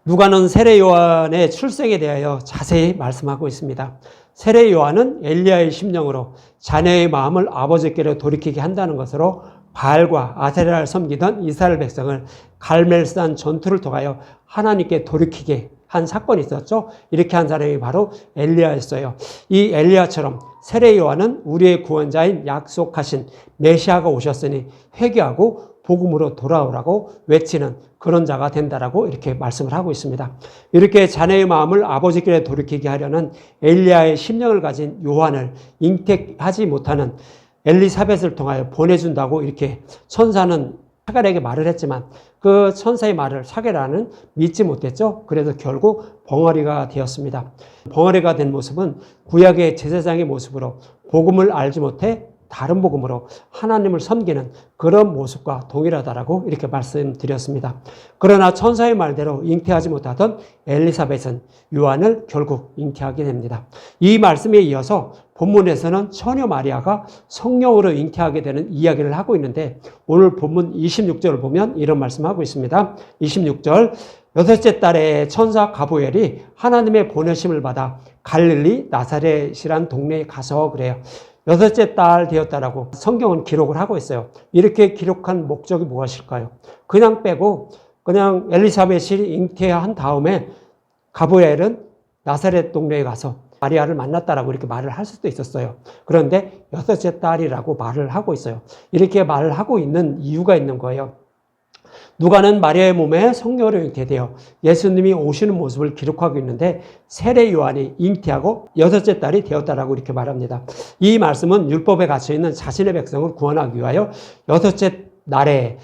누가는 세례 요한의 출생에 대하여 자세히 말씀하고 있습니다. 세례 요한은 엘리야의 심령으로 자녀의 마음을 아버지께로 돌이키게 한다는 것으로 바알과 아세라를 섬기던 이스라엘 백성을 갈멜산 전투를 통하여 하나님께 돌이키게 한 사건이 있었죠. 이렇게 한 사람이 바로 엘리야였어요. 이 엘리야처럼 세례 요한은 우리의 구원자인 약속하신 메시아가 오셨으니 회개하고 복음으로 돌아오라고 외치는 그런 자가 된다라고 이렇게 말씀을 하고 있습니다. 이렇게 자녀의 마음을 아버지께 돌이키게 하려는 엘리야의 심령을 가진 요한을 잉태하지 못하는 엘리사벳을 통하여 보내준다고 이렇게 천사는 사갈에게 말을 했지만 그 천사의 말을 사게라는 믿지 못했죠. 그래서 결국 벙어리가 되었습니다. 벙어리가 된 모습은 구약의 제사장의 모습으로 복음을 알지 못해 다른 복음으로 하나님을 섬기는 그런 모습과 동일하다라고 이렇게 말씀드렸습니다. 그러나 천사의 말대로 잉태하지 못하던 엘리사벳은 요한을 결국 잉태하게 됩니다. 이 말씀에 이어서 본문에서는 처녀 마리아가 성령으로 잉태하게 되는 이야기를 하고 있는데 오늘 본문 26절을 보면 이런 말씀하고 있습니다. 26절 여섯째 달에 천사 가브리엘이 하나님의 보내심을 받아 갈릴리 나사렛이란 동네에 가서 그래요. 여섯째 달 되었다라고 성경은 기록을 하고 있어요. 이렇게 기록한 목적이 무엇일까요? 그냥 빼고 그냥 엘리사벳이 잉태한 다음에 가브리엘은 나사렛 동네에 가서 마리아를 만났다라고 이렇게 말을 할 수도 있었어요. 그런데 여섯째 딸이라고 말을 하고 있어요. 이렇게 말을 하고 있는 이유가 있는 거예요. 누가는 마리아의 몸에 성령으로 잉태되어 예수님이 오시는 모습을 기록하고 있는데 세례 요한이 잉태하고 여섯째 딸이 되었다라고 이렇게 말합니다. 이 말씀은 율법에 갇혀 있는 자신의 백성을 구원하기 위하여 여섯째 날에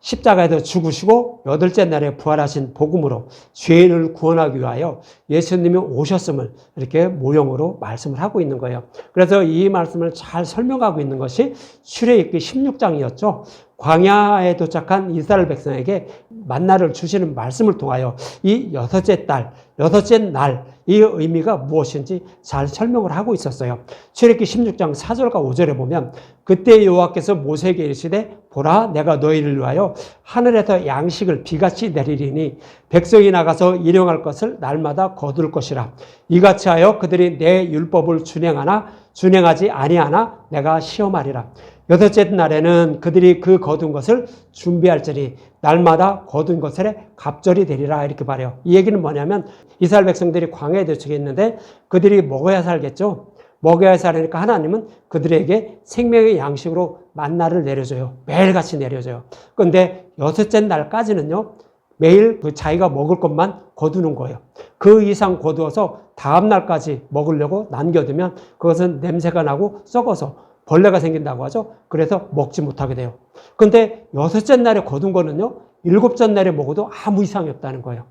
십자가에서 죽으시고 여덟째 날에 부활하신 복음으로 죄인을 구원하기 위하여 예수님이 오셨음을 이렇게 모형으로 말씀을 하고 있는 거예요. 그래서 이 말씀을 잘 설명하고 있는 것이 출애굽기 16장이었죠. 광야에 도착한 이스라엘 백성에게 만나를 주시는 말씀을 통하여 이 여섯째 달, 여섯째 날 이 의미가 무엇인지 잘 설명을 하고 있었어요. 출애굽기 16장 4절과 5절에 보면 그때 여호와께서 모세에게 이르시되 보라 내가 너희를 위하여 하늘에서 양식을 비같이 내리리니 백성이 나가서 일용할 것을 날마다 거둘 것이라. 이같이 하여 그들이 내 율법을 준행하나 준행하지 아니하나 내가 시험하리라. 여섯째 날에는 그들이 그 거둔 것을 준비할지니 날마다 거둔 것에 갑절이 되리라 이렇게 말해요. 이 얘기는 뭐냐면 이스라엘 백성들이 광야에 도착해 있는데 그들이 먹어야 살겠죠. 먹어야 살으니까 하나님은 그들에게 생명의 양식으로 만나를 내려줘요. 매일같이 내려줘요. 그런데 여섯째 날까지는요. 매일 그 자기가 먹을 것만 거두는 거예요. 그 이상 거두어서 다음 날까지 먹으려고 남겨두면 그것은 냄새가 나고 썩어서 벌레가 생긴다고 하죠. 그래서 먹지 못하게 돼요. 그런데 여섯째 날에 거둔 거는요. 일곱째 날에 먹어도 아무 이상이 없다는 거예요.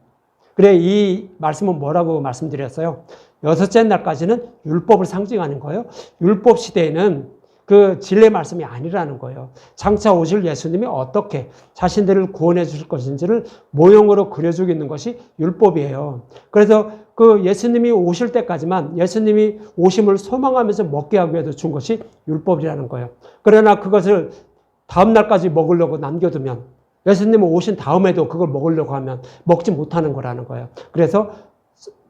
그래 이 말씀은 뭐라고 말씀드렸어요? 여섯째 날까지는 율법을 상징하는 거예요. 율법 시대에는 그 진리의 말씀이 아니라는 거예요. 장차 오실 예수님이 어떻게 자신들을 구원해 주실 것인지를 모형으로 그려주고 있는 것이 율법이에요. 그래서 그 예수님이 오실 때까지만 예수님이 오심을 소망하면서 먹게 하기 위해서 준 것이 율법이라는 거예요. 그러나 그것을 다음 날까지 먹으려고 남겨두면 예수님이 오신 다음에도 그걸 먹으려고 하면 먹지 못하는 거라는 거예요. 그래서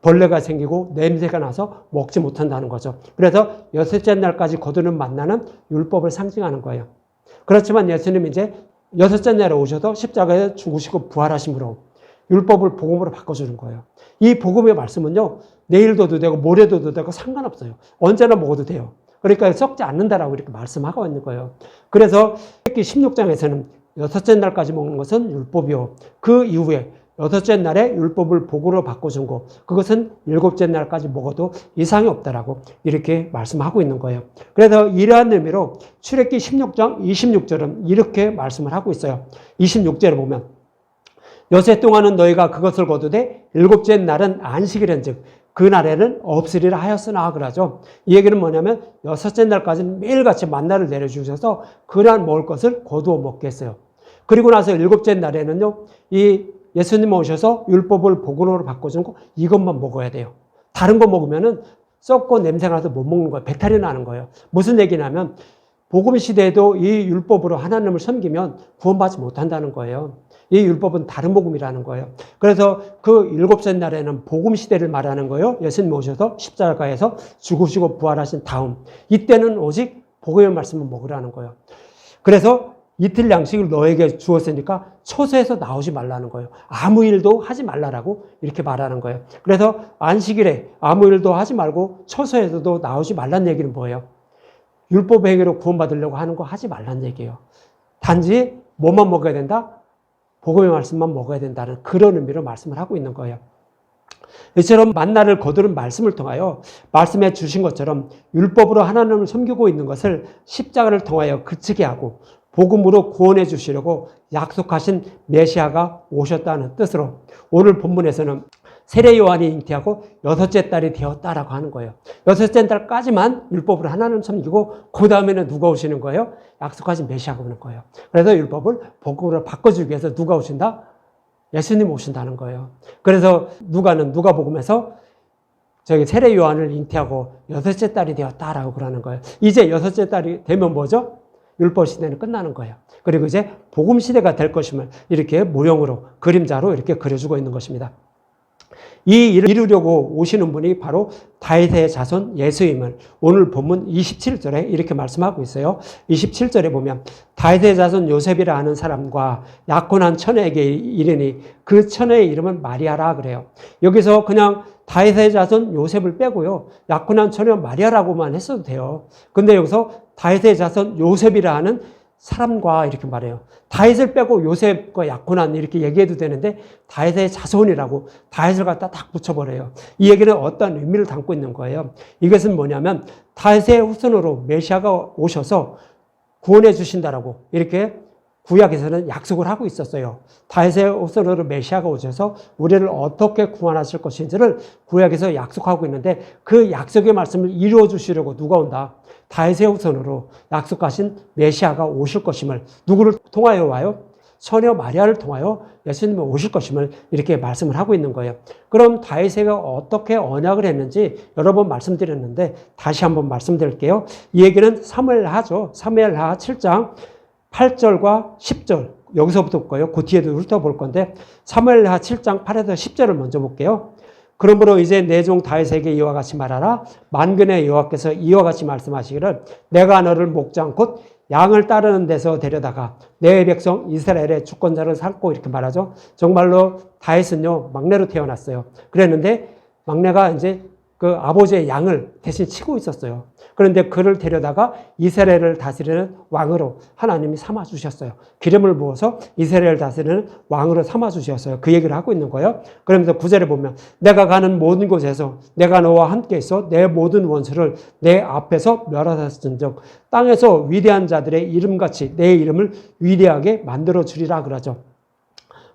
벌레가 생기고 냄새가 나서 먹지 못한다는 거죠. 그래서 여섯째 날까지 거두는 만나는 율법을 상징하는 거예요. 그렇지만 예수님이 이제 여섯째 날에 오셔서 십자가에 죽으시고 부활하심으로 율법을 복음으로 바꿔주는 거예요. 이 복음의 말씀은요. 내일도 되고 모레도 되고 상관없어요. 언제나 먹어도 돼요. 그러니까 썩지 않는다라고 이렇게 말씀하고 있는 거예요. 그래서 16장에서는 여섯째 날까지 먹는 것은 율법이요. 그 이후에 여섯째 날에 율법을 복으로 바꿔준 거 그것은 일곱째 날까지 먹어도 이상이 없다라고 이렇게 말씀하고 있는 거예요. 그래서 이러한 의미로 출애굽기 16장 26절은 이렇게 말씀을 하고 있어요. 26절에 보면 여세 동안은 너희가 그것을 거두되 일곱째 날은 안식일인즉 그 날에는 없으리라 하였으나 그러죠. 이 얘기는 뭐냐면 여섯째 날까지는 매일같이 만나를 내려주셔서 그날 먹을 것을 거두어 먹게 했어요. 그리고 나서 일곱째 날에는요. 이 예수님 오셔서 율법을 복음으로 바꿔준 거 이것만 먹어야 돼요. 다른 거 먹으면은 썩고 냄새가 나서 못 먹는 거예요. 배탈이 나는 거예요. 무슨 얘기냐면 복음 시대에도 이 율법으로 하나님을 섬기면 구원받지 못한다는 거예요. 이 율법은 다른 복음이라는 거예요. 그래서 그 일곱째 날에는 복음 시대를 말하는 거예요. 예수님 오셔서 십자가에서 죽으시고 부활하신 다음. 이때는 오직 복음의 말씀을 먹으라는 거예요. 그래서 이틀 양식을 너에게 주었으니까 처소에서 나오지 말라는 거예요. 아무 일도 하지 말라라고 이렇게 말하는 거예요. 그래서 안식일에 아무 일도 하지 말고 처소에서도 나오지 말라는 얘기는 뭐예요? 율법 행위로 구원받으려고 하는 거 하지 말라는 얘기예요. 단지 뭐만 먹어야 된다? 복음의 말씀만 먹어야 된다는 그런 의미로 말씀을 하고 있는 거예요. 이처럼 만나를 거두는 말씀을 통하여 말씀해 주신 것처럼 율법으로 하나님을 섬기고 있는 것을 십자가를 통하여 그치게 하고 복음으로 구원해 주시려고 약속하신 메시아가 오셨다는 뜻으로 오늘 본문에서는 세례 요한이 잉태하고 여섯째 달이 되었다라고 하는 거예요. 여섯째 달까지만 율법으로 하나님 섬기고 그 다음에는 누가 오시는 거예요? 약속하신 메시아가 오는 거예요. 그래서 율법을 복음으로 바꿔주기 위해서 누가 오신다? 예수님 오신다는 거예요. 그래서 누가복음에서 세례 요한을 잉태하고 여섯째 달이 되었다라고 그러는 거예요. 이제 여섯째 달이 되면 뭐죠? 율법 시대는 끝나는 거예요. 그리고 이제 복음 시대가 될 것임을 이렇게 모형으로 그림자로 이렇게 그려주고 있는 것입니다. 이 일을 이루려고 오시는 분이 바로 다윗의 자손 예수임을 오늘 본문 27절에 이렇게 말씀하고 있어요. 27절에 보면 다윗의 자손 요셉이라 하는 사람과 약혼한 처녀에게 이르니 그 처녀의 이름은 마리아라 그래요. 여기서 그냥 다윗의 자손 요셉을 빼고요. 약혼한 처녀 마리아라고만 했어도 돼요. 근데 여기서 다윗의 자손 요셉이라 하는 사람과 이렇게 말해요. 다윗을 빼고 요셉과 약혼한 이렇게 얘기해도 되는데 다윗의 자손이라고 다윗을 갖다 딱 붙여버려요. 이 얘기는 어떤 의미를 담고 있는 거예요. 이것은 뭐냐면 다윗의 후손으로 메시아가 오셔서 구원해 주신다라고 이렇게 구약에서는 약속을 하고 있었어요. 다윗의 후손으로 메시아가 오셔서 우리를 어떻게 구원하실 것인지를 구약에서 약속하고 있는데 그 약속의 말씀을 이루어 주시려고 누가 온다? 다윗의 후손으로 약속하신 메시아가 오실 것임을 누구를 통하여 와요? 처녀 마리아를 통하여 예수님이 오실 것임을 이렇게 말씀을 하고 있는 거예요. 그럼 다윗이가 어떻게 언약을 했는지 여러 번 말씀드렸는데 다시 한번 말씀드릴게요. 이 얘기는 사무엘하죠. 사무엘하 7장 8절과 10절 여기서부터 볼까요? 그 뒤에도 훑어볼 건데 사무엘하 7장 8에서 10절을 먼저 볼게요. 그러므로 이제 내 종 다윗에게 이와 같이 말하라. 만군의 여호와께서 이와 같이 말씀하시기를 내가 너를 목장 곧 양을 따르는 데서 데려다가 내 백성 이스라엘의 주권자를 삼고 이렇게 말하죠. 정말로 다윗은요 막내로 태어났어요. 그랬는데 막내가 이제 그 아버지의 양을 대신 치고 있었어요. 그런데 그를 데려다가 이스라엘을 다스리는 왕으로 하나님이 삼아주셨어요. 기름을 부어서 이스라엘을 다스리는 왕으로 삼아주셨어요. 그 얘기를 하고 있는 거예요. 그러면서 9절에 보면 내가 가는 모든 곳에서 내가 너와 함께 있어 내 모든 원수를 내 앞에서 멸하셨은즉 땅에서 위대한 자들의 이름같이 내 이름을 위대하게 만들어 주리라 그러죠.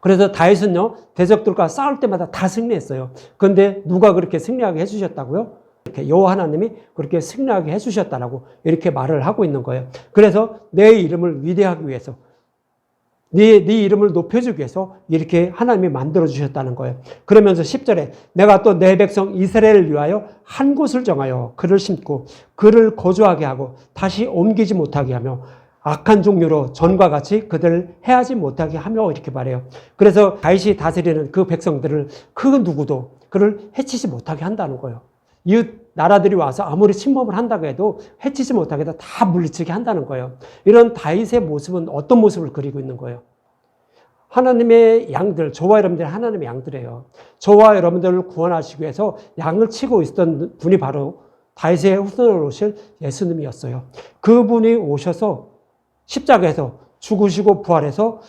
그래서 다윗은요 대적들과 싸울 때마다 다 승리했어요. 그런데 누가 그렇게 승리하게 해주셨다고요? 이렇게 여호와 하나님이 그렇게 승리하게 해주셨다라고 이렇게 말을 하고 있는 거예요. 그래서 내 이름을 위대하기 위해서 네 이름을 높여주기 위해서 이렇게 하나님이 만들어주셨다는 거예요. 그러면서 10절에 내가 또 내 백성 이스라엘을 위하여 한 곳을 정하여 그를 심고 그를 거주하게 하고 다시 옮기지 못하게 하며 악한 종류로 전과 같이 그들을 해하지 못하게 하며 이렇게 말해요. 그래서 다윗이 다스리는 그 백성들을 그 누구도 그를 해치지 못하게 한다는 거예요. 이웃 나라들이 와서 아무리 침범을 한다고 해도 해치지 못하게 다 물리치게 한다는 거예요. 이런 다윗의 모습은 어떤 모습을 그리고 있는 거예요? 하나님의 양들, 저와 여러분들 하나님의 양들이에요. 저와 여러분들을 구원하시기 위해서 양을 치고 있었던 분이 바로 다윗의 후손으로 오실 예수님이었어요. 그분이 오셔서 십자가에서 죽으시고 부활해서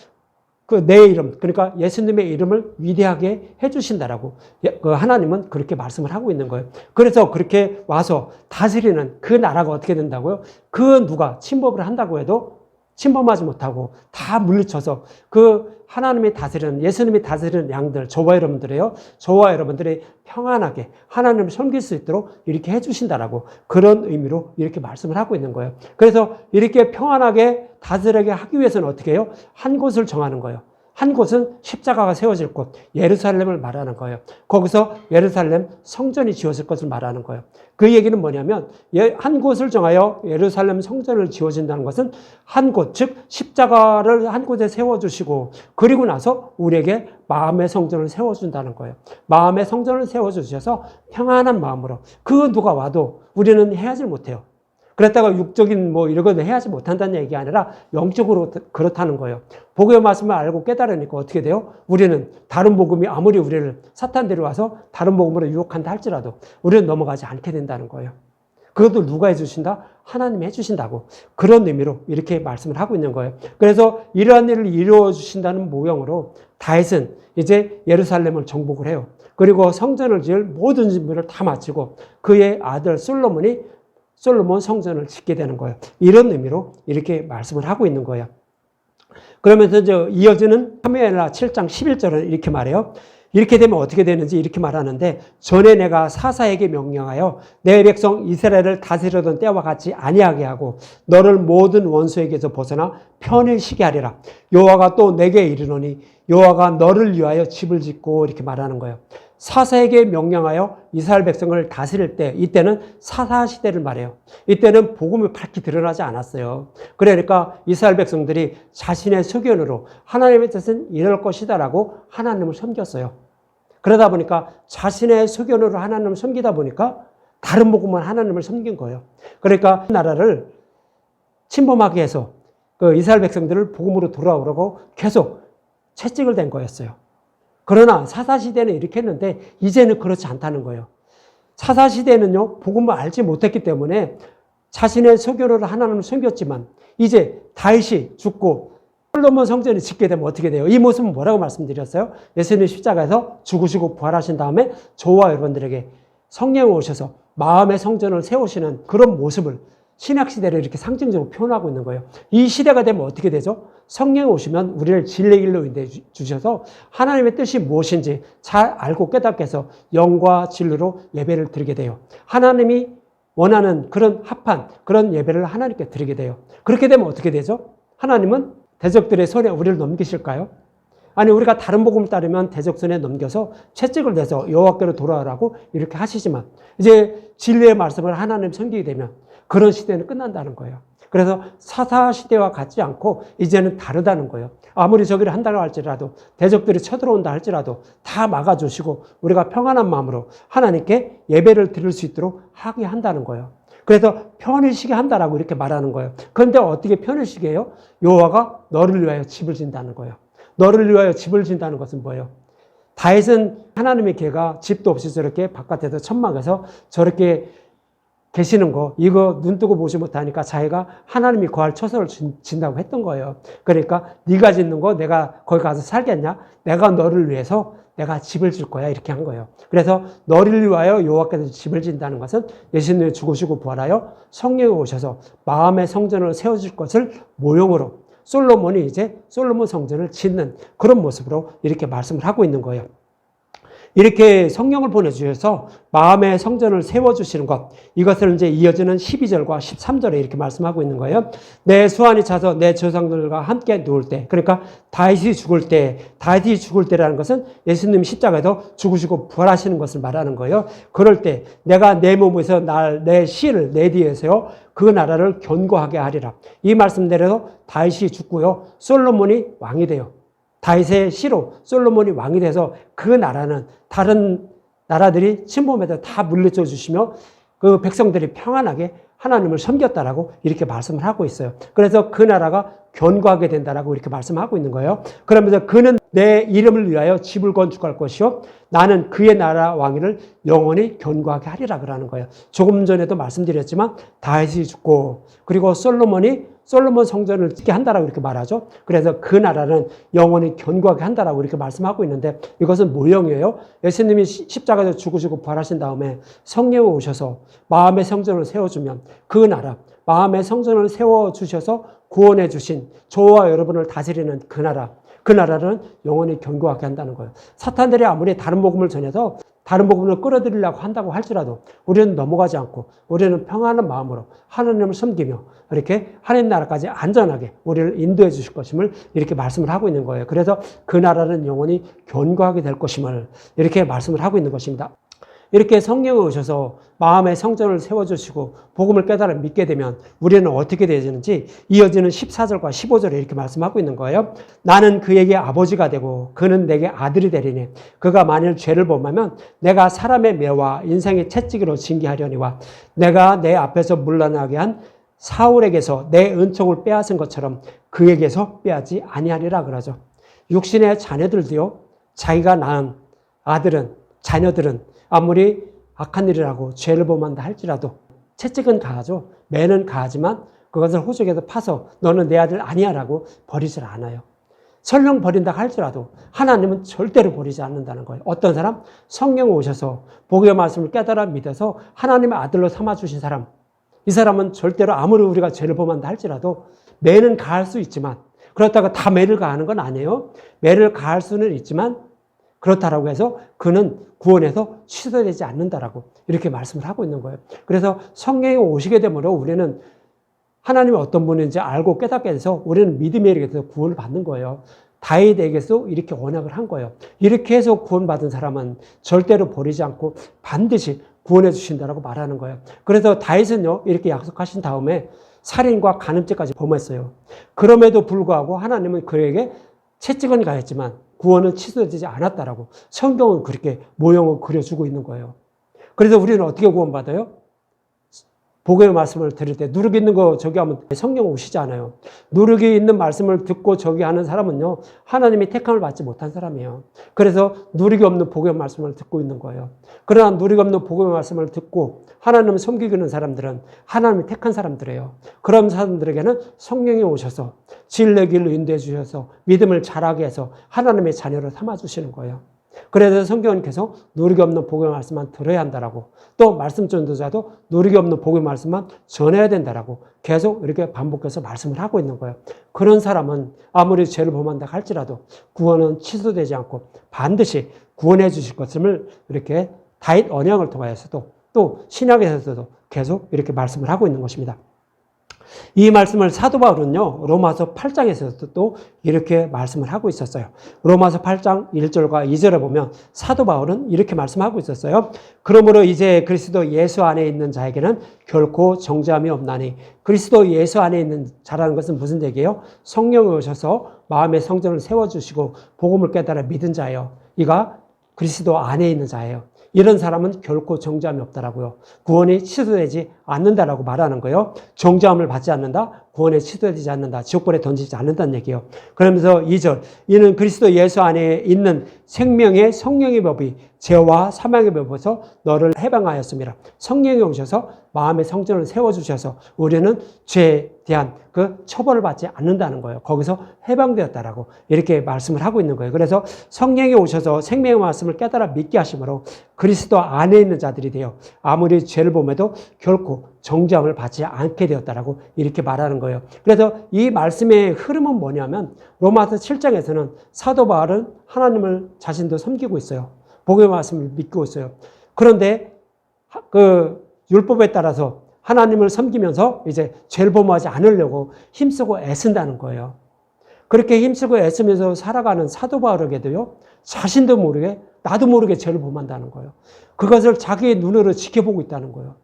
그 내 이름, 그러니까 예수님의 이름을 위대하게 해주신다라고 하나님은 그렇게 말씀을 하고 있는 거예요. 그래서 그렇게 와서 다스리는 그 나라가 어떻게 된다고요? 그 누가 침범을 한다고 해도 침범하지 못하고 다 물리쳐서 그 하나님이 다스리는 예수님이 다스리는 양들, 저와 여러분들이요. 저와 여러분들이 평안하게 하나님을 섬길 수 있도록 이렇게 해주신다라고 그런 의미로 이렇게 말씀을 하고 있는 거예요. 그래서 이렇게 평안하게 다스리게 하기 위해서는 어떻게 해요? 한 곳을 정하는 거예요. 한 곳은 십자가가 세워질 곳, 예루살렘을 말하는 거예요. 거기서 예루살렘 성전이 지어질 것을 말하는 거예요. 그 얘기는 뭐냐면 한 곳을 정하여 예루살렘 성전을 지어진다는 것은 한 곳, 즉 십자가를 한 곳에 세워주시고 그리고 나서 우리에게 마음의 성전을 세워준다는 거예요. 마음의 성전을 세워주셔서 평안한 마음으로 그 누가 와도 우리는 해하지 못해요. 그랬다가 육적인 이런 건 해하지 못한다는 얘기 아니라 영적으로 그렇다는 거예요. 복음의 말씀을 알고 깨달으니까 어떻게 돼요? 우리는 다른 복음이 아무리 우리를 사탄 데려와서 다른 복음으로 유혹한다 할지라도 우리는 넘어가지 않게 된다는 거예요. 그것도 누가 해주신다? 하나님이 해주신다고. 그런 의미로 이렇게 말씀을 하고 있는 거예요. 그래서 이러한 일을 이루어 주신다는 모형으로 다윗은 이제 예루살렘을 정복을 해요. 그리고 성전을 지을 모든 준비를 다 마치고 그의 아들 솔로몬 성전을 짓게 되는 거예요. 이런 의미로 이렇게 말씀을 하고 있는 거예요. 그러면서 이어지는 사무엘하 7장 11절은 이렇게 말해요. 이렇게 되면 어떻게 되는지 이렇게 말하는데 전에 내가 사사에게 명령하여 내 백성 이스라엘을 다스리던 때와 같이 아니하게 하고 너를 모든 원수에게서 벗어나 편히 쉬게 하리라. 여호와가 또 내게 이르노니 여호와가 너를 위하여 집을 짓고 이렇게 말하는 거예요. 사사에게 명령하여 이스라엘 백성을 다스릴 때 이때는 사사 시대를 말해요. 이때는 복음이 밝히 드러나지 않았어요. 그러니까 이스라엘 백성들이 자신의 소견으로 하나님의 뜻은 이럴 것이다라고 하나님을 섬겼어요. 그러다 보니까 자신의 소견으로 하나님을 섬기다 보니까 다른 복음만 하나님을 섬긴 거예요. 그러니까 나라를 침범하게 해서 그 이스라엘 백성들을 복음으로 돌아오라고 계속 채찍을 댄 거였어요. 그러나 사사시대는 이렇게 했는데 이제는 그렇지 않다는 거예요. 사사시대는요, 복음을 알지 못했기 때문에 자신의 소견으로 하나님을 섬겼지만 이제 다윗이 죽고 솔로몬 성전이 짓게 되면 어떻게 돼요? 이 모습은 뭐라고 말씀드렸어요? 예수님 십자가에서 죽으시고 부활하신 다음에 저와 여러분들에게 성령이 오셔서 마음의 성전을 세우시는 그런 모습을 신약시대를 이렇게 상징적으로 표현하고 있는 거예요. 이 시대가 되면 어떻게 되죠? 성령이 오시면 우리를 진리의 길로 인도해 주셔서 하나님의 뜻이 무엇인지 잘 알고 깨닫게 해서 영과 진리로 예배를 드리게 돼요. 하나님이 원하는 그런 합한 그런 예배를 하나님께 드리게 돼요. 그렇게 되면 어떻게 되죠? 하나님은 대적들의 손에 우리를 넘기실까요? 아니 우리가 다른 복음을 따르면 대적 손에 넘겨서 채찍을 내서 여호와께로 돌아오라고 이렇게 하시지만 이제 진리의 말씀을 하나님 섬기게 되면 그런 시대는 끝난다는 거예요. 그래서 사사 시대와 같지 않고 이제는 다르다는 거예요. 아무리 저기를 한다고 할지라도 대적들이 쳐들어온다 할지라도 다 막아주시고 우리가 평안한 마음으로 하나님께 예배를 드릴 수 있도록 하게 한다는 거예요. 그래서 편히 쉬게 한다라고 이렇게 말하는 거예요. 그런데 어떻게 편히 쉬게 해요? 여호와가 너를 위하여 집을 짓는다는 거예요. 너를 위하여 집을 짓는다는 것은 뭐예요? 다윗은 하나님의 개가 집도 없이 저렇게 바깥에서 천막에서 저렇게 계시는 거 이거 눈 뜨고 보지 못하니까 자기가 하나님이 거할 처소를 짓는다고 했던 거예요. 그러니까 네가 짓는 거 내가 거기 가서 살겠냐? 내가 너를 위해서 내가 집을 질 거야 이렇게 한 거예요. 그래서 너를 위하여 여호와께서 집을 짓는다는 것은 예수님이 죽으시고 부활하여 성령이 오셔서 마음의 성전을 세워질 것을 모형으로 솔로몬이 이제 솔로몬 성전을 짓는 그런 모습으로 이렇게 말씀을 하고 있는 거예요. 이렇게 성령을 보내주셔서 마음의 성전을 세워주시는 것, 이것을 이제 이어지는 12절과 13절에 이렇게 말씀하고 있는 거예요. 내 수완이 차서 내 조상들과 함께 누울 때, 그러니까 다윗이 죽을 때라는 것은 예수님 십자가에서 죽으시고 부활하시는 것을 말하는 거예요. 그럴 때 내가 내 몸에서 내 씨를 내 뒤에 세워 그 나라를 견고하게 하리라. 이 말씀대로 다윗이 죽고요. 솔로몬이 왕이 돼요. 다윗의 씨로 솔로몬이 왕이 돼서 그 나라는 다른 나라들이 침범해서 다 물리쳐 주시며 그 백성들이 평안하게 하나님을 섬겼다라고 이렇게 말씀을 하고 있어요. 그래서 그 나라가 견고하게 된다라고 이렇게 말씀하고 있는 거예요. 그러면서 그는 내 이름을 위하여 집을 건축할 것이요 나는 그의 나라 왕위를 영원히 견고하게 하리라 그러는 거예요. 조금 전에도 말씀드렸지만 다윗이 죽고 그리고 솔로몬 성전을 짓게 한다라고 이렇게 말하죠. 그래서 그 나라는 영원히 견고하게 한다라고 이렇게 말씀하고 있는데 이것은 모형이에요. 예수님이 십자가에서 죽으시고 부활하신 다음에 성령이 오셔서 마음의 성전을 세워주면 그 나라, 마음의 성전을 세워주셔서 구원해 주신 저와 여러분을 다스리는 그 나라는 영원히 견고하게 한다는 거예요. 사탄들이 아무리 다른 복음을 전해도 다른 복음을 끌어들이려고 한다고 할지라도 우리는 넘어가지 않고 우리는 평안한 마음으로 하나님을 섬기며 이렇게 하나님 나라까지 안전하게 우리를 인도해 주실 것임을 이렇게 말씀을 하고 있는 거예요. 그래서 그 나라는 영원히 견고하게 될 것임을 이렇게 말씀을 하고 있는 것입니다. 이렇게 성령이 오셔서 마음의 성전을 세워주시고 복음을 깨달아 믿게 되면 우리는 어떻게 되는지 이어지는 14절과 15절에 이렇게 말씀하고 있는 거예요. 나는 그에게 아버지가 되고 그는 내게 아들이 되리니 그가 만일 죄를 범하면 내가 사람의 매와 인생의 채찍으로 징계하려니와 내가 내 앞에서 물러나게 한 사울에게서 내 은총을 빼앗은 것처럼 그에게서 빼앗지 아니하리라 그러죠. 육신의 자녀들도요, 자기가 낳은 아들은, 자녀들은 아무리 악한 일이라고 죄를 범한다 할지라도 채찍은 가하죠. 매는 가하지만 그것을 호적에서 파서 너는 내 아들 아니야 라고 버리질 않아요. 설령 버린다 할지라도 하나님은 절대로 버리지 않는다는 거예요. 어떤 사람? 성령 오셔서 복음의 말씀을 깨달아 믿어서 하나님의 아들로 삼아주신 사람, 이 사람은 절대로 아무리 우리가 죄를 범한다 할지라도 매는 가할 수 있지만, 그렇다고 다 매를 가하는 건 아니에요. 매를 가할 수는 있지만 그렇다라고 해서 그는 구원에서 취소되지 않는다라고 이렇게 말씀을 하고 있는 거예요. 그래서 성령이 오시게 되므로 우리는 하나님이 어떤 분인지 알고 깨닫게 돼서 우리는 믿음에 이르게 구원을 받는 거예요. 다윗에게서 이렇게 언약을 한 거예요. 이렇게 해서 구원받은 사람은 절대로 버리지 않고 반드시 구원해 주신다라고 말하는 거예요. 그래서 다윗은요, 이렇게 약속하신 다음에 살인과 간음죄까지 범했어요. 그럼에도 불구하고 하나님은 그에게 채찍은 가했지만 구원은 취소되지 않았다라고 성경은 그렇게 모형을 그려주고 있는 거예요. 그래서 우리는 어떻게 구원받아요? 복음의 말씀을 들을 때 누룩이 있는 거 저기 하면 성령 오시지 않아요. 누룩이 있는 말씀을 듣고 저기 하는 사람은요, 하나님이 택함을 받지 못한 사람이에요. 그래서 누룩이 없는 복음의 말씀을 듣고 있는 거예요. 그러나 누룩이 없는 복음의 말씀을 듣고 하나님을 섬기는 사람들은 하나님이 택한 사람들이에요. 그런 사람들에게는 성령이 오셔서 진리의 길로 인도해 주셔서 믿음을 자라게 해서 하나님의 자녀로 삼아주시는 거예요. 그래서 성경은 계속 누룩이 없는 복음의 말씀만 들어야 한다라고, 또 말씀 전도자도 누룩이 없는 복음의 말씀만 전해야 된다라고 계속 이렇게 반복해서 말씀을 하고 있는 거예요. 그런 사람은 아무리 죄를 범한다 할지라도 구원은 취소되지 않고 반드시 구원해 주실 것을 이렇게 다윗 언약을 통하여서도 또 신약에서도 계속 이렇게 말씀을 하고 있는 것입니다. 이 말씀을 사도 바울은요, 로마서 8장에서도 또 이렇게 말씀을 하고 있었어요. 로마서 8장 1절과 2절에 보면 사도 바울은 이렇게 말씀하고 있었어요. 그러므로 이제 그리스도 예수 안에 있는 자에게는 결코 정죄함이 없나니. 그리스도 예수 안에 있는 자라는 것은 무슨 얘기예요? 성령이 오셔서 마음의 성전을 세워주시고 복음을 깨달아 믿은 자예요. 이가 그리스도 안에 있는 자예요. 이런 사람은 결코 정죄함이 없다라고요. 구원이 취소되지 않는다라고 말하는 거예요. 정죄함을 받지 않는다, 구원에 취소되지 않는다, 지옥불에 던지지 않는다는 얘기예요. 그러면서 2절, 이는 그리스도 예수 안에 있는 생명의 성령의 법이 죄와 사망의 법에서 너를 해방하였습니다. 성령이 오셔서 마음의 성전을 세워주셔서 우리는 죄에 대한 그 처벌을 받지 않는다는 거예요. 거기서 해방되었다라고 이렇게 말씀을 하고 있는 거예요. 그래서 성령이 오셔서 생명의 말씀을 깨달아 믿게 하심으로 그리스도 안에 있는 자들이 되어 아무리 죄를 범해도 결코 정죄함을 받지 않게 되었다라고 이렇게 말하는 거예요. 그래서 이 말씀의 흐름은 뭐냐면 로마서 7장에서는 사도 바울은 하나님을 자신도 섬기고 있어요. 복음의 말씀을 믿고 있어요. 그런데 그 율법에 따라서 하나님을 섬기면서 이제 죄를 범하지 않으려고 힘쓰고 애쓴다는 거예요. 그렇게 힘쓰고 애쓰면서 살아가는 사도 바울에게도요, 자신도 모르게 나도 모르게 죄를 범한다는 거예요. 그것을 자기의 눈으로 지켜보고 있다는 거예요.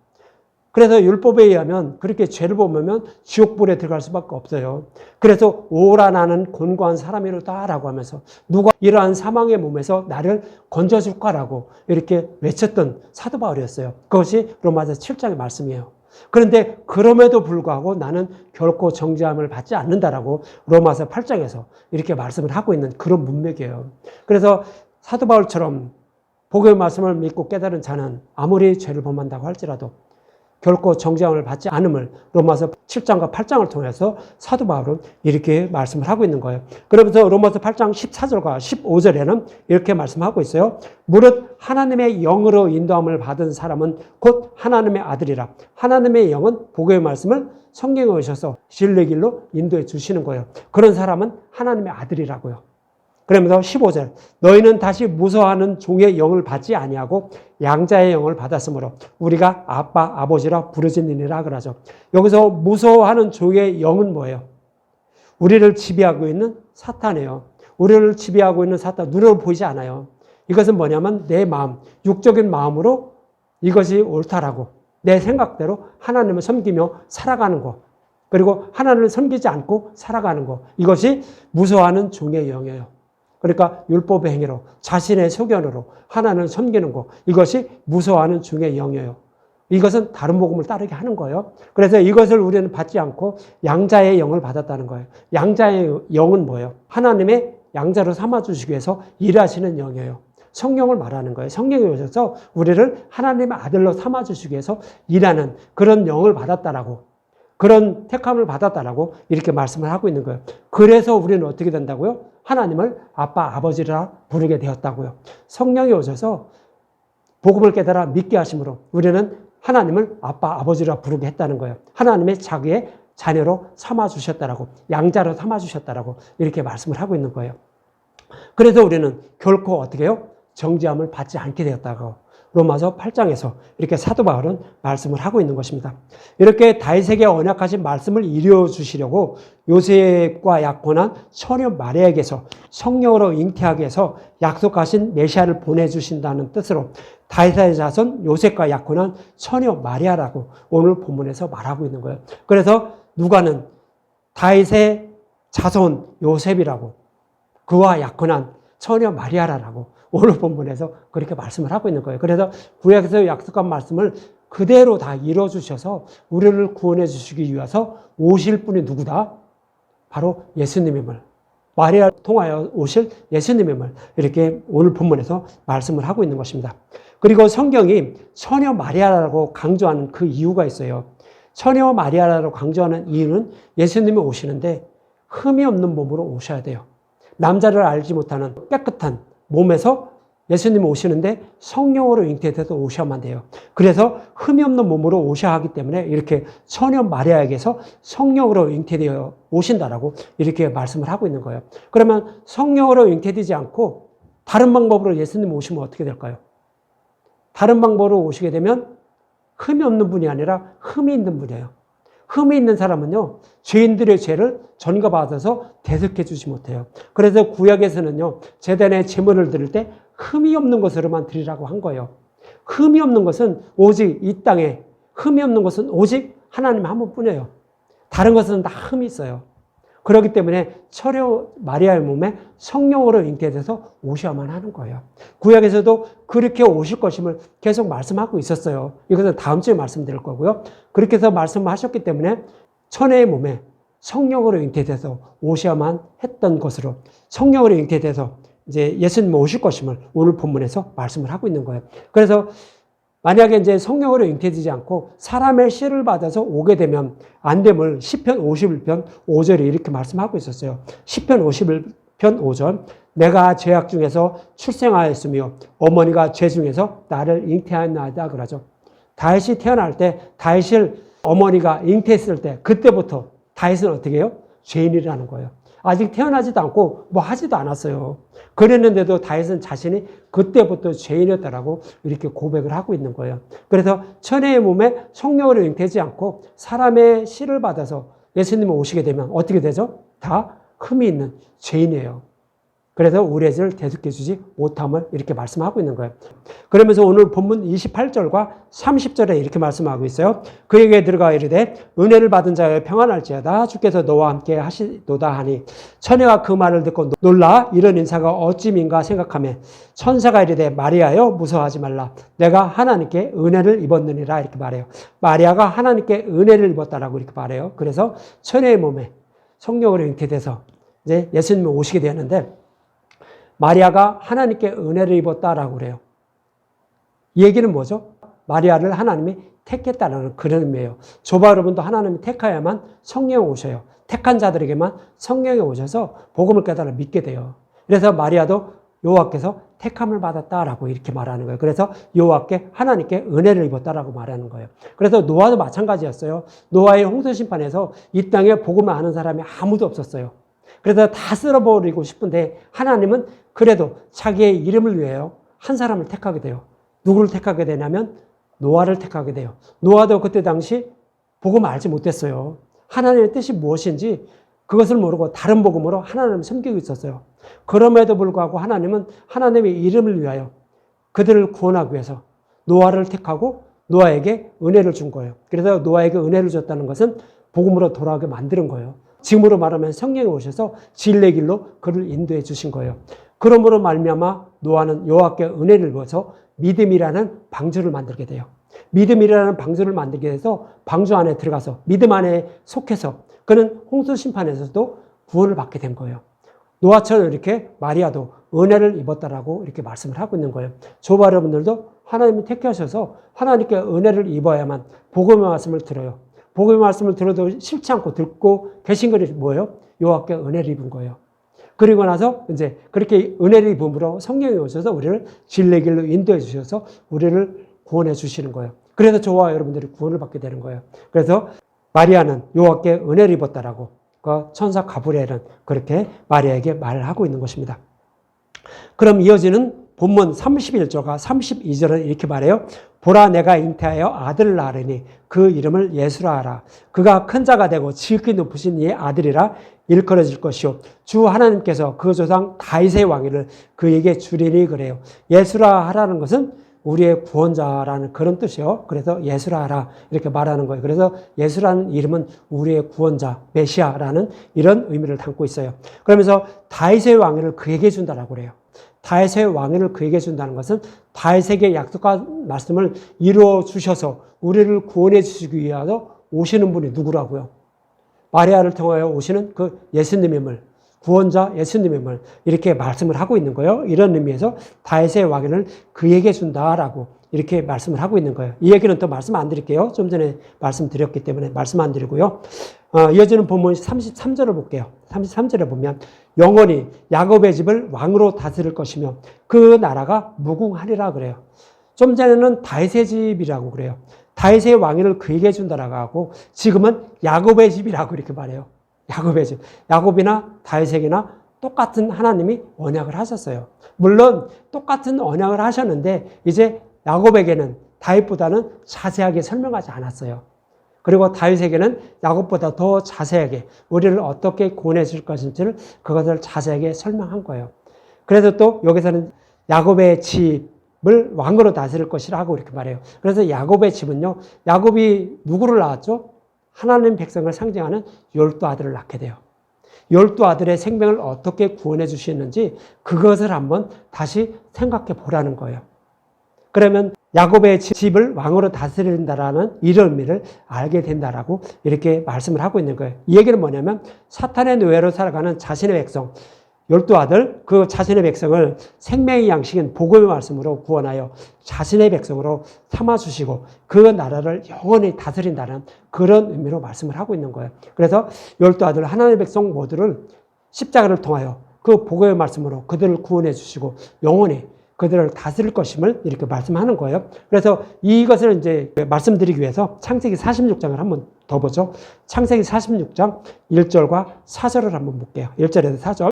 그래서 율법에 의하면 그렇게 죄를 범하면 지옥불에 들어갈 수밖에 없어요. 그래서 오라 나는 곤고한 사람이로다라고 하면서 누가 이러한 사망의 몸에서 나를 건져줄까라고 이렇게 외쳤던 사도 바울이었어요. 그것이 로마서 7장의 말씀이에요. 그런데 그럼에도 불구하고 나는 결코 정죄함을 받지 않는다라고 로마서 8장에서 이렇게 말씀을 하고 있는 그런 문맥이에요. 그래서 사도 바울처럼 복음의 말씀을 믿고 깨달은 자는 아무리 죄를 범한다고 할지라도 결코 정죄함을 받지 않음을 로마서 7장과 8장을 통해서 사도 바울은 이렇게 말씀을 하고 있는 거예요. 그러면서 로마서 8장 14절과 15절에는 이렇게 말씀하고 있어요. 무릇 하나님의 영으로 인도함을 받은 사람은 곧 하나님의 아들이라. 하나님의 영은 복음의 말씀을 성령에 오셔서 진리의 길로 인도해 주시는 거예요. 그런 사람은 하나님의 아들이라고요. 그러면서 15절 너희는 다시 무서워하는 종의 영을 받지 아니하고 양자의 영을 받았으므로 우리가 아빠 아버지라 부르짖느니라 그러죠. 여기서 무서워하는 종의 영은 뭐예요? 우리를 지배하고 있는 사탄이에요. 우리를 지배하고 있는 사탄, 눈으로 보이지 않아요. 이것은 뭐냐면 내 마음, 육적인 마음으로 이것이 옳다라고 내 생각대로 하나님을 섬기며 살아가는 것, 그리고 하나님을 섬기지 않고 살아가는 것, 이것이 무서워하는 종의 영이에요. 그러니까 율법의 행위로 자신의 소견으로 하나님을 섬기는 것, 이것이 무서워하는 종의 영이에요. 이것은 다른 복음을 따르게 하는 거예요. 그래서 이것을 우리는 받지 않고 양자의 영을 받았다는 거예요. 양자의 영은 뭐예요? 하나님의 양자로 삼아주시기 위해서 일하시는 영이에요. 성령을 말하는 거예요. 성령이 오셔서 우리를 하나님의 아들로 삼아주시기 위해서 일하는 그런 영을 받았다라고, 그런 택함을 받았다라고 이렇게 말씀을 하고 있는 거예요. 그래서 우리는 어떻게 된다고요? 하나님을 아빠, 아버지라 부르게 되었다고요. 성령이 오셔서 복음을 깨달아 믿게 하심으로 우리는 하나님을 아빠, 아버지라 부르게 했다는 거예요. 하나님의 자기의 자녀로 삼아주셨다라고, 양자로 삼아주셨다라고 이렇게 말씀을 하고 있는 거예요. 그래서 우리는 결코 어떻게 해요? 정죄함을 받지 않게 되었다고 로마서 8장에서 이렇게 사도 바울은 말씀을 하고 있는 것입니다. 이렇게 다윗에게 언약하신 말씀을 이루어 주시려고 요셉과 약혼한 처녀 마리아에게서 성령으로 잉태하게 해서 약속하신 메시아를 보내주신다는 뜻으로 다윗의 자손 요셉과 약혼한 처녀 마리아라고 오늘 본문에서 말하고 있는 거예요. 그래서 누가는 다윗의 자손 요셉이라고, 그와 약혼한 처녀 마리아라고 오늘 본문에서 그렇게 말씀을 하고 있는 거예요. 그래서 구약에서 약속한 말씀을 그대로 다 이뤄주셔서 우리를 구원해 주시기 위해서 오실 분이 누구다? 바로 예수님임을, 마리아를 통하여 오실 예수님임을 이렇게 오늘 본문에서 말씀을 하고 있는 것입니다. 그리고 성경이 처녀 마리아라고 강조하는 그 이유가 있어요. 처녀 마리아라고 강조하는 이유는 예수님이 오시는데 흠이 없는 몸으로 오셔야 돼요. 남자를 알지 못하는 깨끗한 몸에서 예수님이 오시는데 성령으로 잉태돼서 오셔야만 돼요. 그래서 흠이 없는 몸으로 오셔야 하기 때문에 이렇게 처녀 마리아에게서 성령으로 잉태되어 오신다라고 이렇게 말씀을 하고 있는 거예요. 그러면 성령으로 잉태되지 않고 다른 방법으로 예수님 오시면 어떻게 될까요? 다른 방법으로 오시게 되면 흠이 없는 분이 아니라 흠이 있는 분이에요. 흠이 있는 사람은요, 죄인들의 죄를 전가받아서 대속해 주지 못해요. 그래서 구약에서는요, 제단에 제물을 드릴 때 흠이 없는 것으로만 드리라고 한 거예요. 흠이 없는 것은 오직 이 땅에, 흠이 없는 것은 오직 하나님 한 분뿐이에요. 다른 것은 다 흠이 있어요. 그렇기 때문에 처녀 마리아의 몸에 성령으로 잉태돼서 오셔야만 하는 거예요. 구약에서도 그렇게 오실 것임을 계속 말씀하고 있었어요. 이것은 다음 주에 말씀드릴 거고요. 그렇게 해서 말씀하셨기 때문에 처녀의 몸에 성령으로 잉태돼서 오셔야만 했던 것으로, 성령으로 잉태돼서 이제 예수님 오실 것임을 오늘 본문에서 말씀을 하고 있는 거예요. 그래서 만약에 이제 성령으로 잉태되지 않고 사람의 씨를 받아서 오게 되면 안 됨을 시편 51편 5절에 이렇게 말씀하고 있었어요. 시편 51편 5절 내가 죄악 중에서 출생하였으며 어머니가 죄 중에서 나를 잉태하였나이다 그러죠. 다윗이 태어날 때, 다윗을 어머니가 잉태했을 때 그때부터 다윗은 어떻게 해요? 죄인이라는 거예요. 아직 태어나지도 않고 뭐 하지도 않았어요. 그랬는데도 다윗은 자신이 그때부터 죄인이었다라고 이렇게 고백을 하고 있는 거예요. 그래서 처녀의 몸에 성령으로 잉태하지 않고 사람의 씨를 받아서 예수님이 오시게 되면 어떻게 되죠? 다 흠이 있는 죄인이에요. 그래서 우리의 죄를 대속해 주지 못함을 이렇게 말씀하고 있는 거예요. 그러면서 오늘 본문 28절과 30절에 이렇게 말씀하고 있어요. 그에게 들어가 이르되 은혜를 받은 자여 평안할지어다 주께서 너와 함께 하시도다 하니 처녀가 그 말을 듣고 놀라 이런 인사가 어찌민가 생각하며 천사가 이르되 마리아여 무서워하지 말라 내가 하나님께 은혜를 입었느니라 이렇게 말해요. 마리아가 하나님께 은혜를 입었다라고 이렇게 말해요. 그래서 처녀의 몸에 성령으로 잉태돼서 이제 예수님이 오시게 되었는데 마리아가 하나님께 은혜를 입었다라고 그래요. 이 얘기는 뭐죠? 마리아를 하나님이 택했다는 그런 의미예요. 저와 여러분도 하나님이 택하야만 성령이 오셔요. 택한 자들에게만 성령이 오셔서 복음을 깨달아 믿게 돼요. 그래서 마리아도 여호와께서 택함을 받았다라고 이렇게 말하는 거예요. 그래서 여호와께 하나님께 은혜를 입었다라고 말하는 거예요. 그래서 노아도 마찬가지였어요. 노아의 홍수 심판에서 이 땅에 복음을 아는 사람이 아무도 없었어요. 그래서 다 쓸어버리고 싶은데 하나님은 그래도 자기의 이름을 위하여 한 사람을 택하게 돼요. 누구를 택하게 되냐면 노아를 택하게 돼요. 노아도 그때 당시 복음을 알지 못했어요. 하나님의 뜻이 무엇인지 그것을 모르고 다른 복음으로 하나님을 섬기고 있었어요. 그럼에도 불구하고 하나님은 하나님의 이름을 위하여 그들을 구원하기 위해서 노아를 택하고 노아에게 은혜를 준 거예요. 그래서 노아에게 은혜를 줬다는 것은 복음으로 돌아오게 만드는 거예요. 지금으로 말하면 성령이 오셔서 진리의 길로 그를 인도해 주신 거예요. 그러므로 말미암아 노아는 여호와께 은혜를 입어서 믿음이라는 방주를 만들게 돼요. 믿음이라는 방주를 만들게 돼서 방주 안에 들어가서 믿음 안에 속해서 그는 홍수 심판에서도 구원을 받게 된 거예요. 노아처럼 이렇게 마리아도 은혜를 입었다라고 이렇게 말씀을 하고 있는 거예요. 저와 여러분들도 하나님이 택하셔서 하나님께 은혜를 입어야만 복음의 말씀을 들어요. 복음의 말씀을 들어도 싫지 않고 듣고 계신 것이 뭐예요? 여호와께 은혜를 입은 거예요. 그리고 나서 이제 그렇게 은혜를 입음으로 성령이 오셔서 우리를 진리의 길로 인도해 주셔서 우리를 구원해 주시는 거예요. 그래서 저와 여러분들이 구원을 받게 되는 거예요. 그래서 마리아는 여호와께 은혜를 입었다라고 그 천사 가브리엘은 그렇게 마리아에게 말을 하고 있는 것입니다. 그럼 이어지는 본문 31절과 32절은 이렇게 말해요. 보라 내가 잉태하여 아들을 낳으리니 그 이름을 예수라 하라. 그가 큰 자가 되고 지극히 높으신 이의 아들이라 일컬어질 것이요. 주 하나님께서 그 조상 다윗의 왕위를 그에게 주리니 그래요. 예수라 하라는 것은 우리의 구원자라는 그런 뜻이요. 그래서 예수라 하라 이렇게 말하는 거예요. 그래서 예수라는 이름은 우리의 구원자, 메시아라는 이런 의미를 담고 있어요. 그러면서 다윗의 왕위를 그에게 준다라고 그래요. 다윗의 왕위를 그에게 준다는 것은 다윗에게 약속한 말씀을 이루어 주셔서 우리를 구원해 주시기 위하여 오시는 분이 누구라고요? 마리아를 통하여 오시는 그 예수님임을, 구원자 예수님임을 이렇게 말씀을 하고 있는 거예요. 이런 의미에서 다윗의 왕위를 그에게 준다라고 이렇게 말씀을 하고 있는 거예요. 이 얘기는 또 말씀 안 드릴게요. 좀 전에 말씀드렸기 때문에 말씀 안 드리고요. 이어지는 본문 33절을 볼게요. 33절에 보면 영원히 야곱의 집을 왕으로 다스릴 것이며 그 나라가 무궁하리라 그래요. 좀 전에는 다윗의 집이라고 그래요. 다윗의 왕위를 그에게 준다라고 하고 지금은 야곱의 집이라고 이렇게 말해요. 야곱의 집. 야곱이나 다윗에게나 똑같은 하나님이 언약을 하셨어요. 물론 똑같은 언약을 하셨는데 이제 야곱에게는 다윗보다는 자세하게 설명하지 않았어요. 그리고 다윗에게는 야곱보다 더 자세하게 우리를 어떻게 구원해 줄 것인지를 그것을 자세하게 설명한 거예요. 그래서 또 여기서는 야곱의 집을 왕으로 다스릴 것이라고 이렇게 말해요. 그래서 야곱의 집은요, 야곱이 누구를 낳았죠? 하나님 백성을 상징하는 12아들을 낳게 돼요. 12아들의 생명을 어떻게 구원해 주시는지 그것을 한번 다시 생각해 보라는 거예요. 그러면 야곱의 집을 왕으로 다스린다라는 이런 의미를 알게 된다라고 이렇게 말씀을 하고 있는 거예요. 이 얘기는 뭐냐면 사탄의 노예로 살아가는 자신의 백성, 12아들, 그 자신의 백성을 생명의 양식인 복음의 말씀으로 구원하여 자신의 백성으로 삼아주시고 그 나라를 영원히 다스린다는 그런 의미로 말씀을 하고 있는 거예요. 그래서 12아들 하나님의 백성 모두를 십자가를 통하여 그 복음의 말씀으로 그들을 구원해 주시고 영원히 그들을 다스릴 것임을 이렇게 말씀하는 거예요. 그래서 이것을 이제 말씀드리기 위해서 창세기 46장을 한번 더 보죠. 창세기 46장 1절과 4절을 한번 볼게요. 1절에서 4절.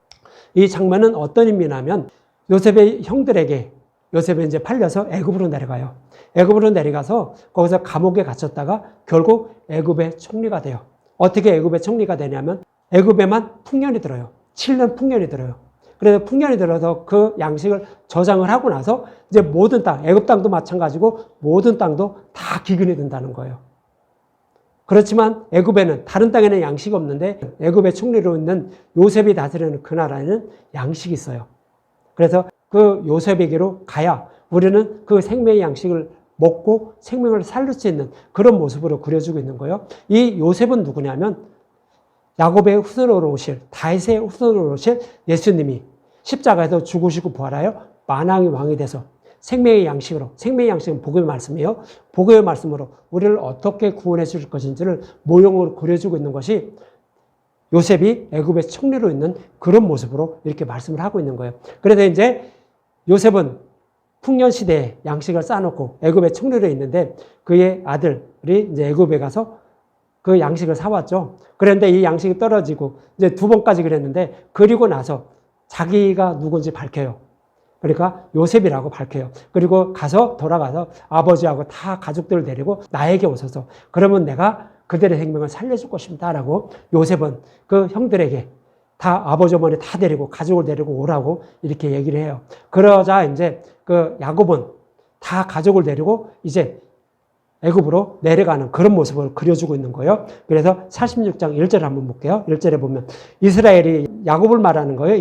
이 장면은 어떤 의미냐면 요셉의 형들에게 요셉이 이제 팔려서 애굽으로 내려가요. 애굽으로 내려가서 거기서 감옥에 갇혔다가 결국 애굽의 총리가 돼요. 어떻게 애굽의 총리가 되냐면 애굽에만 풍년이 들어요. 7년 풍년이 들어요. 그래서 풍년이 들어서 그 양식을 저장을 하고 나서 이제 모든 땅, 애굽 땅도 마찬가지고 모든 땅도 다 기근이 든다는 거예요. 그렇지만 애굽에는 다른 땅에는 양식이 없는데 애굽의 총리로 있는 요셉이 다스리는 그 나라에는 양식이 있어요. 그래서 그 요셉에게로 가야 우리는 그 생명의 양식을 먹고 생명을 살릴 수 있는 그런 모습으로 그려주고 있는 거예요. 이 요셉은 누구냐면 야곱의 후손으로 오실, 다윗의 후손으로 오실 예수님이 십자가에서 죽으시고 부활하여 만왕의 왕이 돼서 생명의 양식으로, 생명의 양식은 복음의 말씀이에요. 복음의 말씀으로 우리를 어떻게 구원해 줄 것인지를 모형으로 그려주고 있는 것이 요셉이 애굽의 총리로 있는 그런 모습으로 이렇게 말씀을 하고 있는 거예요. 그래서 이제 요셉은 풍년 시대에 양식을 쌓아놓고 애굽의 총리로 있는데 그의 아들이 이제 애굽에 가서 그 양식을 사왔죠. 그런데 이 양식이 떨어지고 이제 2번까지 그랬는데 그리고 나서 자기가 누군지 밝혀요. 그러니까 요셉이라고 밝혀요. 그리고 돌아가서 아버지하고 다 가족들을 데리고 나에게 오소서. 그러면 내가 그들의 생명을 살려줄 것입니다. 라고 요셉은 그 형들에게 다 아버지 어머니 다 데리고 가족을 데리고 오라고 이렇게 얘기를 해요. 그러자 이제 그 야곱은 다 가족을 데리고 이제 애굽으로 내려가는 그런 모습을 그려주고 있는 거예요. 그래서 46장 1절을 한번 볼게요. 1절에 보면 이스라엘이 야곱을 말하는 거예요.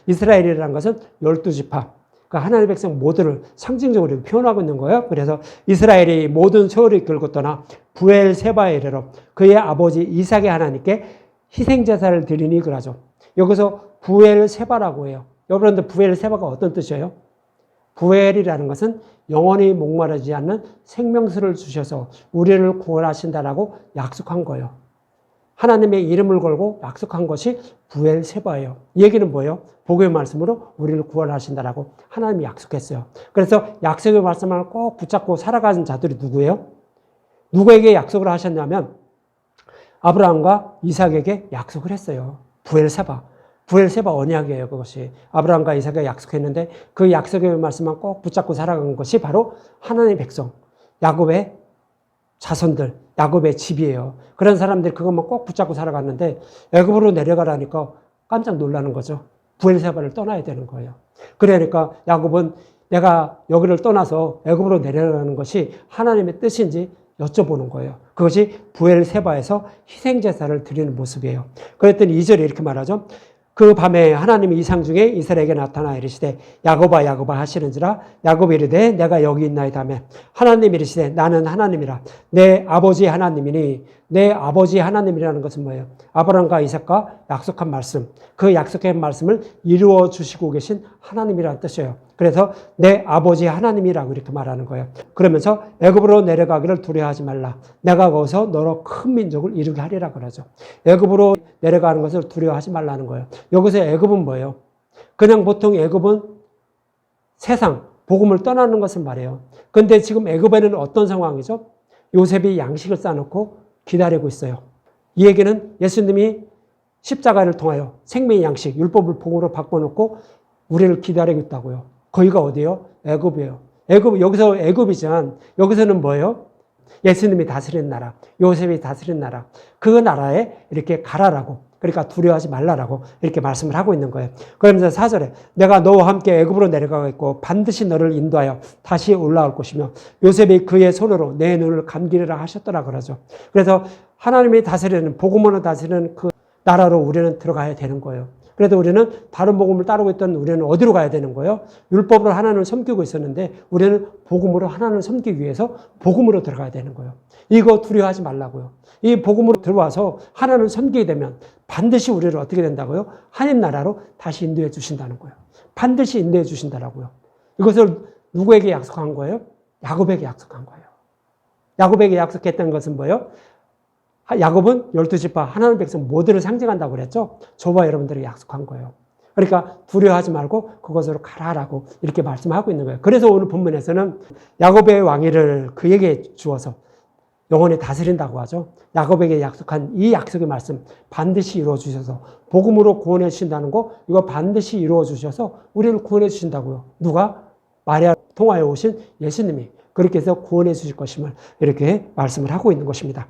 이스라엘이라는 것은 12지파. 그러니까 하나님의 백성 모두를 상징적으로 표현하고 있는 거예요. 그래서 이스라엘이 모든 세월을 끌고 떠나 부엘세바에 이르러 그의 아버지 이삭의 하나님께 희생제사를 드리니 그러죠. 여기서 부엘세바라고 해요. 여러분들 부엘세바가 어떤 뜻이에요? 부엘이라는 것은 영원히 목마르지 않는 생명수를 주셔서 우리를 구원하신다라고 약속한 거예요. 하나님의 이름을 걸고 약속한 것이 부엘세바예요. 이 얘기는 뭐예요? 복음의 말씀으로 우리를 구원하신다라고 하나님이 약속했어요. 그래서 약속의 말씀을 꼭 붙잡고 살아가는 자들이 누구예요? 누구에게 약속을 하셨냐면 아브라함과 이삭에게 약속을 했어요. 부엘세바 언약이에요. 그것이 아브라함과 이삭에게 약속했는데 그 약속의 말씀만 꼭 붙잡고 살아간 것이 바로 하나님의 백성, 야곱의 자손들, 야곱의 집이에요. 그런 사람들이 그것만 꼭 붙잡고 살아갔는데 애굽으로 내려가라니까 깜짝 놀라는 거죠. 부엘세바를 떠나야 되는 거예요. 그러니까 야곱은 내가 여기를 떠나서 애굽으로 내려가는 것이 하나님의 뜻인지 여쭤보는 거예요. 그것이 부엘세바에서 희생제사를 드리는 모습이에요. 그랬더니 2절에 이렇게 말하죠. 그 밤에 하나님이 이상 중에 이스라엘에게 나타나 이르시되 야곱아 야곱아 하시는지라 야곱이 이르되 내가 여기 있나이다 하며 하나님이 이르시되 나는 하나님이라 내 아버지 하나님이니 내 아버지 하나님이라는 것은 뭐예요? 아브라함과 이삭과 약속한 말씀, 그 약속한 말씀을 이루어 주시고 계신 하나님이라는 뜻이에요. 그래서 내 아버지 하나님이라고 이렇게 말하는 거예요. 그러면서 애굽으로 내려가기를 두려워하지 말라. 내가 거기서 너로 큰 민족을 이루게 하리라 그러죠. 애굽으로 내려가는 것을 두려워하지 말라는 거예요. 여기서 애굽은 뭐예요? 그냥 보통 애굽은 세상, 복음을 떠나는 것을 말해요. 그런데 지금 애굽에는 어떤 상황이죠? 요셉이 양식을 싸놓고 기다리고 있어요. 이 얘기는 예수님이 십자가를 통하여 생명의 양식, 율법을 복음으로 바꿔놓고 우리를 기다리고 있다고요. 거기가 어디예요? 애굽이에요. 여기서 애굽이지만 여기서는 뭐예요? 예수님이 다스리는 나라, 요셉이 다스리는 나라, 그 나라에 이렇게 가라라고, 그러니까 두려워하지 말라라고 이렇게 말씀을 하고 있는 거예요. 그러면서 4절에 내가 너와 함께 애굽으로 내려가겠고 반드시 너를 인도하여 다시 올라올 것이며 요셉이 그의 손으로 내 눈을 감기리라 하셨더라 그러죠. 그래서 하나님이 다스리는, 복음으로 다스리는 그 나라로 우리는 들어가야 되는 거예요. 그래도 우리는 다른 복음을 따르고 있던 우리는 어디로 가야 되는 거예요? 율법으로 하나님을 섬기고 있었는데 우리는 복음으로 하나님을 섬기기 위해서 복음으로 들어가야 되는 거예요. 이거 두려워하지 말라고요. 이 복음으로 들어와서 하나님을 섬기게 되면 반드시 우리를 어떻게 된다고요? 하나님 나라로 다시 인도해 주신다는 거예요. 반드시 인도해 주신다라고요. 이것을 누구에게 약속한 거예요? 야곱에게 약속한 거예요. 야곱에게 약속했던 것은 뭐예요? 야곱은 12지파 하나님 백성 모두를 상징한다고 그랬죠. 저와 여러분들에게 약속한 거예요. 그러니까 두려워하지 말고 그것으로 가라라고 이렇게 말씀하고 있는 거예요. 그래서 오늘 본문에서는 야곱의 왕위를 그에게 주어서 영원히 다스린다고 하죠. 야곱에게 약속한 이 약속의 말씀 반드시 이루어 주셔서 복음으로 구원해 주신다는 거 이거 반드시 이루어 주셔서 우리를 구원해 주신다고요. 누가? 마리아 통하여 오신 예수님이 그렇게 해서 구원해 주실 것임을 이렇게 말씀을 하고 있는 것입니다.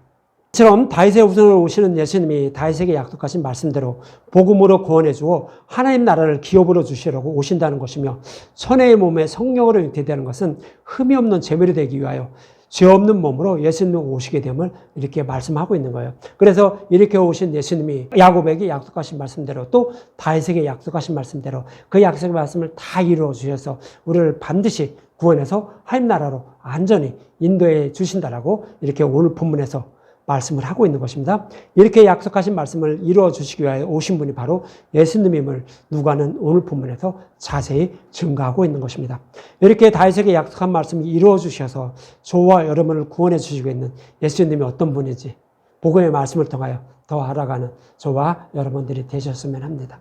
이처럼 다윗의 후손으로 오시는 예수님이 다윗에게 약속하신 말씀대로 복음으로 구원해 주어 하나님 나라를 기업으로 주시려고 오신다는 것이며 천혜의 몸에 성령으로 잉태되는 것은 흠이 없는 제물이 되기 위하여 죄 없는 몸으로 예수님이 오시게 됨을 이렇게 말씀하고 있는 거예요. 그래서 이렇게 오신 예수님이 야곱에게 약속하신 말씀대로 또 다윗에게 약속하신 말씀대로 그 약속의 말씀을 다 이루어 주셔서 우리를 반드시 구원해서 하나님 나라로 안전히 인도해 주신다라고 이렇게 오늘 본문에서 말씀을 하고 있는 것입니다. 이렇게 약속하신 말씀을 이루어 주시기 위하여 오신 분이 바로 예수님임을 누가는 오늘 본문에서 자세히 증거하고 있는 것입니다. 이렇게 다윗에게 약속한 말씀을 이루어 주셔서 저와 여러분을 구원해 주시고 있는 예수님이 어떤 분인지 복음의 말씀을 통하여 더 알아가는 저와 여러분들이 되셨으면 합니다.